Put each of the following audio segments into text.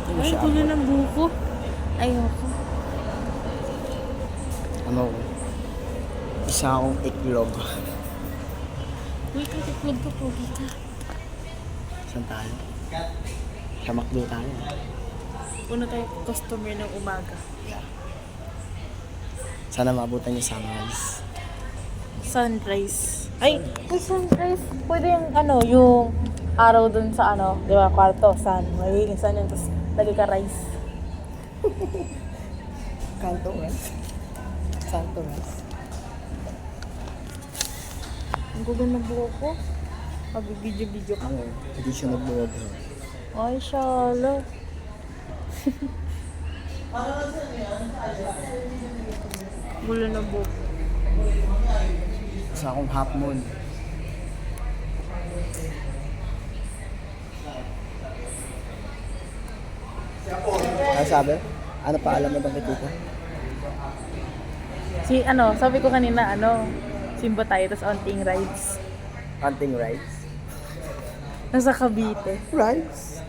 Ay, gulo ng buko. Ayoko. Ano ko? Isa akong iklog. Uy, katiklog ka po, kita. Saan tayo? Sa McDo tayo. Una tayo customer ng umaga. Sana maabutan yung sunrise. Sunrise. Ay, sunrise. Pwede yung yung araw dun sa di ba, kwarto, sun. Magiging sun yun, tapos lagi ka rice. Kanto rice. Santo rice. Ang gagawin ng buhok ko. Mag-video-video ka. Hindi siya nagbuwag. Ay, shala. Gulo ng buhok. Isa akong half moon. Ano sabi? Ano pa alam mo bang kay Tita? Sabi ko kanina, Simba tayo, tapos onting rides. Hunting rides? Nasa Cavite. Rides?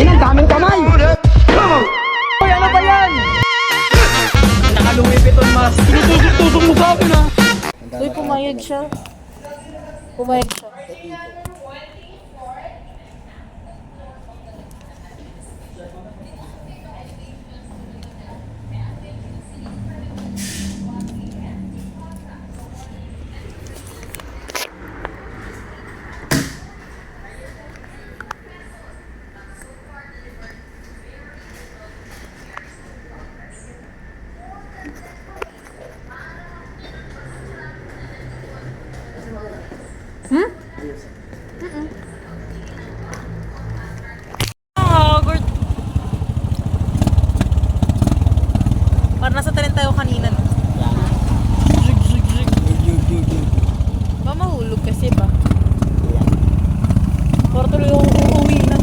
Ang daming kamay! Hoy, ano ba yan? Nakaluwi piton mas. Tinutusok mo sa akin ha. Uy, pumayag siya. Pumayag siya. Hogwarts. Parang nasa talent tayo kanina, no? Ba mahulog kasi ba? Para tuloy yung uuwi na.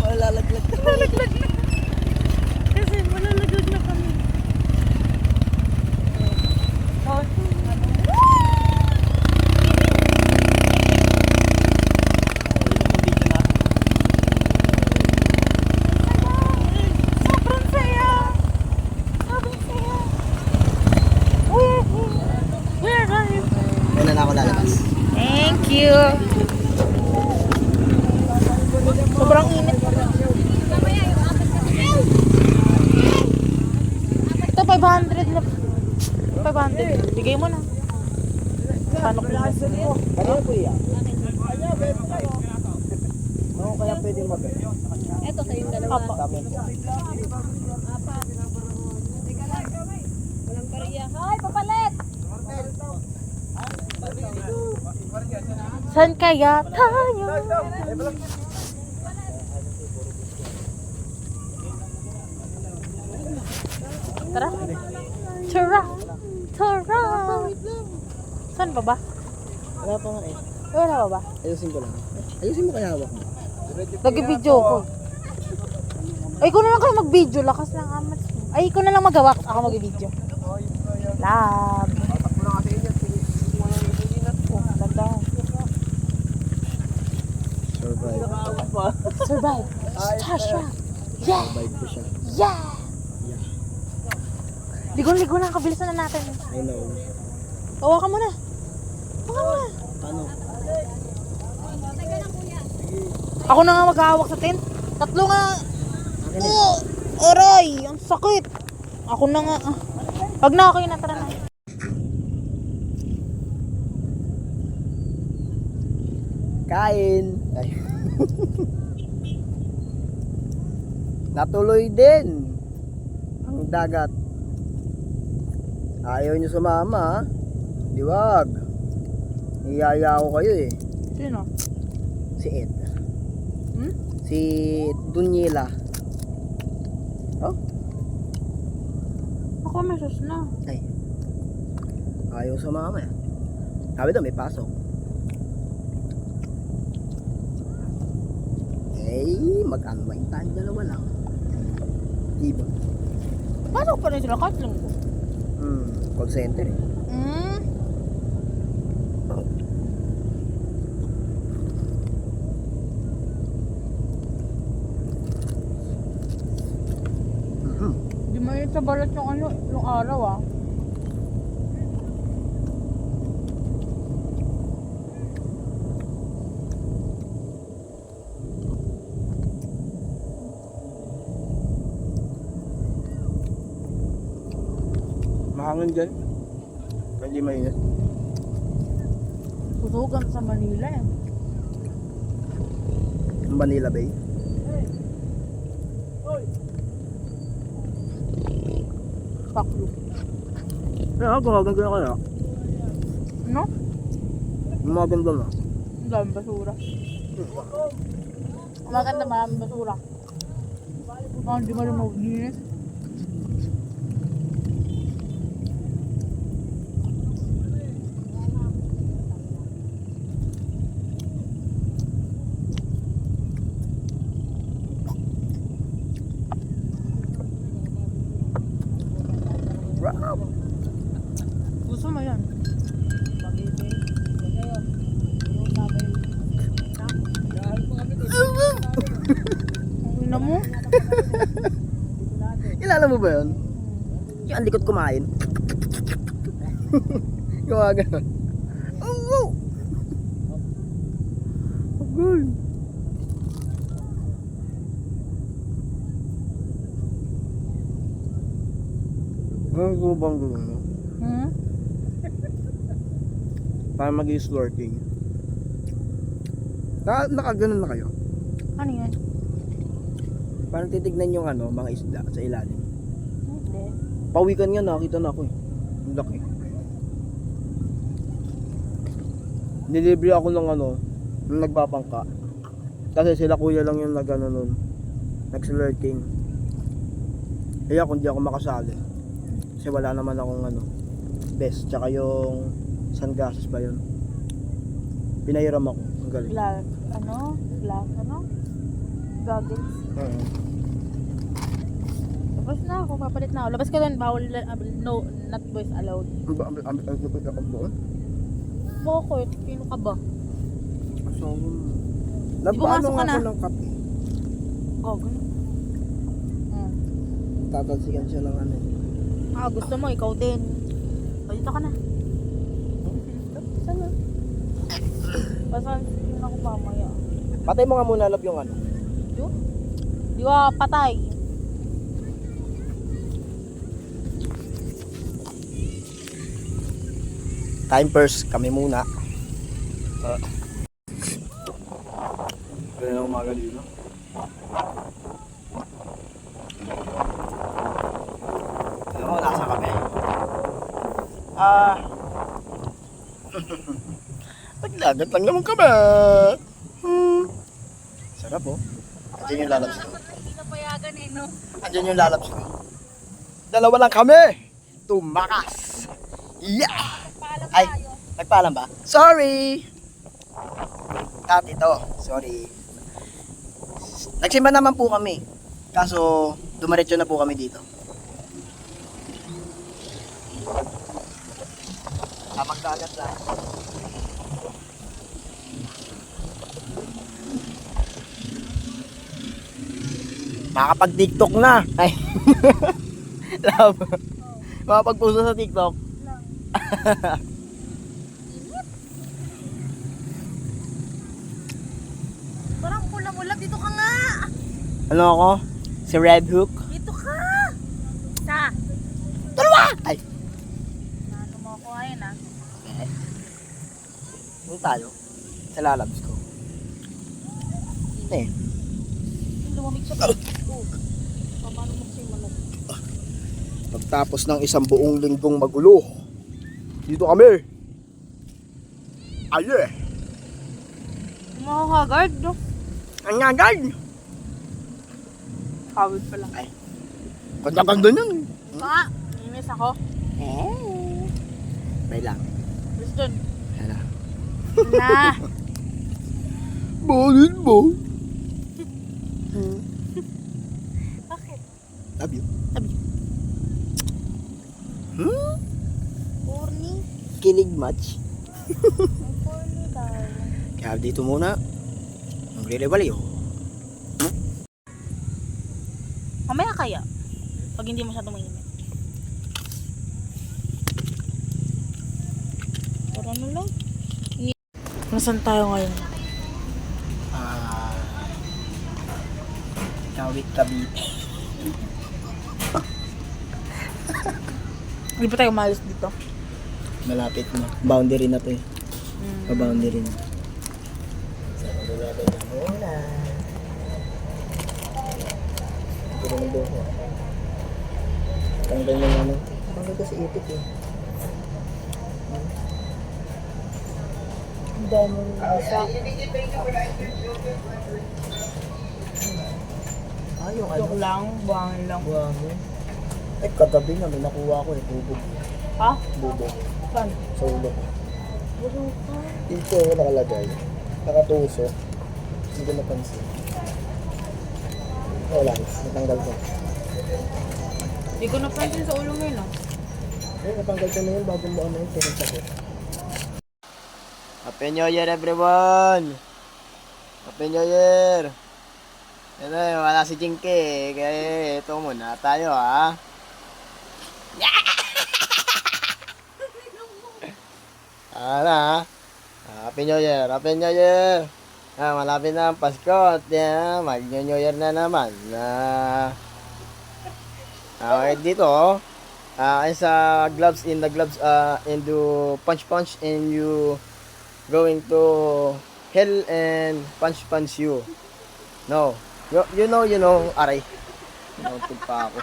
Malalaglag na. Malalaglag na. Kasi malalaglag na kami. Sobrang saya. Sobrang saya. Where are you? Kailan ako lalabas? Thank you. Sobrang init. Ito, 500 na. 500. Bigay mo na. Paano ko na? Kanina po yan? Oo, kaya pwede mag- Ito kayong dalawa. Papa. Walang pariya. Hoy, papalit! Saan kaya tayo? Tara. Tara. Tara. Saan ba ba? Wala pa nga eh. Wala ba ba? Ayusin ko lang. Ayusin mo kaya hawak mo. Nag-video ko. Ay, ikaw na lang kayo mag-video. Lakas ng amat mo. Ay, ikaw na lang magawa. Ako mag-video. Lab. Ganda. Survive. Survive. Tasha. Yeah. Survive ko siya. Yeah. Ligon-ligon na. Kabilisan na natin. I know. Hawakan mo na. Hawakan mo na. Paano? Ako na nga maghahawak sa tent. Tatlo nga. Oh, aray. Ang sakit. Ako na nga. Pag na kayo na, tara na. Kain. Ay. Natuloy din ang dagat. Ayaw nyo sumama ha. Di wag. Iyaya ko kayo eh. Sino? Si Ed. Hmm? Si Dunyela. Oh? Ako mesos na. Ay. Ayaw sumama eh. Sabi daw, may pasok. Mag-unwind tayo dalawa lang. Diba? Pasok pa rin sila kahit lang ko. Call center eh. Di mainit sa balat yung ano, yung araw ah. Mahangin dyan. Hindi mainit. Pusugan sa Manila eh. Manila Bay. Fuck you. Gumaganda ka na. No? Gumaganda na. Ang daming basura. Maganda maraming basura. Hindi mo rin maglinis. Gusto mo yan? Ang ina mo? Kilala mo ba yun? Yung ang likod kumain. Yung mga ganun. Oh! Agay. Ang gubang gulong mo. Para mag-slurping. Nakaganon na kayo? Ano yan? Parang titignan yung ano, mga isda sa ilalim. Hindi. Pawikan nga, nakita na ako eh. Ang laki. Nilibre ako ng ano, nung nagbabangka. Kasi sila kuya lang yung nag-ano nun. Nag-slurking. Kaya kung di ako makasali. Kasi wala naman akong ano, best. Tsaka yung sunglasses ba yun. Pinahiram ako. Ang galing. Glass, goggles. Labas na ako, papalit na ako. Labas ka doon, bawal, no, not boys allowed. Ang lupit ako doon. Bakit? Sino ka ba? So, pumasok ka nga na? ako ng kape. Gagawin. Tatalsikan siya ng ano. Gusto mo, ikaw din. O, dito ka na. Sana. Basan, yun ako mamaya. Patay mo nga muna love yung ano. Yun? Di ba patay? Time first, kami muna. Kaya na umaga dito. Alam mo, nasa kami. Naglagat lang naman kami. Sarap oh. Andiyan yung lalabs ko. Hindi na payagan eh, no? Andiyan yung lalabs ko. Dalawa lang kami. Tumakas. Yeah! Ay, nagpaalam ba? Sorry! Ito, sorry. Nagsimba naman po kami. Kaso, dumiretso na po kami dito. Magdagat lang. Makapag-TikTok na. Ay. Love. Makapag-puso sa TikTok. Parang ulam-ulam. Dito ka nga. Ano ako? Si Red Hook. Dito ka. Sa. Dalawa! Ay. Ano mo ako ayun ah. Doon tayo. Sa lalabs ko. Eh. Lumamig siya. Paano mo siya manok? Pagtapos ng isang buong linggong magulo, dito kami. Aye. Makakagard, no? Ang ngagad. Kawid pala. Ay. Ganda-ganda niyan. Nga, inis ako. May lang. Gusto dun. Ano? Na. Bakit mo? Bakit? Love you. Sabi. Hmm? Corny. Kilig match. Ang corny daw. Kaya dito muna. Magre-rebaliyo. Mamaya kaya. Pag hindi masyadong mainit. Pero ano lang? Nasaan tayo ngayon? Kawit Cavite. Hindi pa tayo umalis dito. Malapit na. Boundary na to eh. Pa-boundary na. So, magre-rebel na muna. Pero nang doon ko. Tanggal na naman. Tanggal kasi ipit eh. Ang dami ng isa. Yung Joke lang, buhangin lang. buhangin. Eh, kagabi na may nakuha ko eh. Bubog. Ha? Bubog. Saan? Sa ulo ko. Buro ka. Dito ako nakalagay. Nakatuso. Hindi ko napansin. Wala na. Natanggal ko. Hindi ko napansin sa ulo mo yun ah. Eh, natanggal ko na yun bago mo ano yun. Pero sakit. Happy New Year everyone! Happy New Year! Ito, wala si Jinky. Kaya ito muna tayo ha. Ano ha? Happy New Year! Happy New Year! Malapit na ang Pasko at mag-New Year na naman. Okay, dito ay sa gloves in the gloves and do punch and you going to hell and punch you. No. You know, aray. Nauntog pa ako.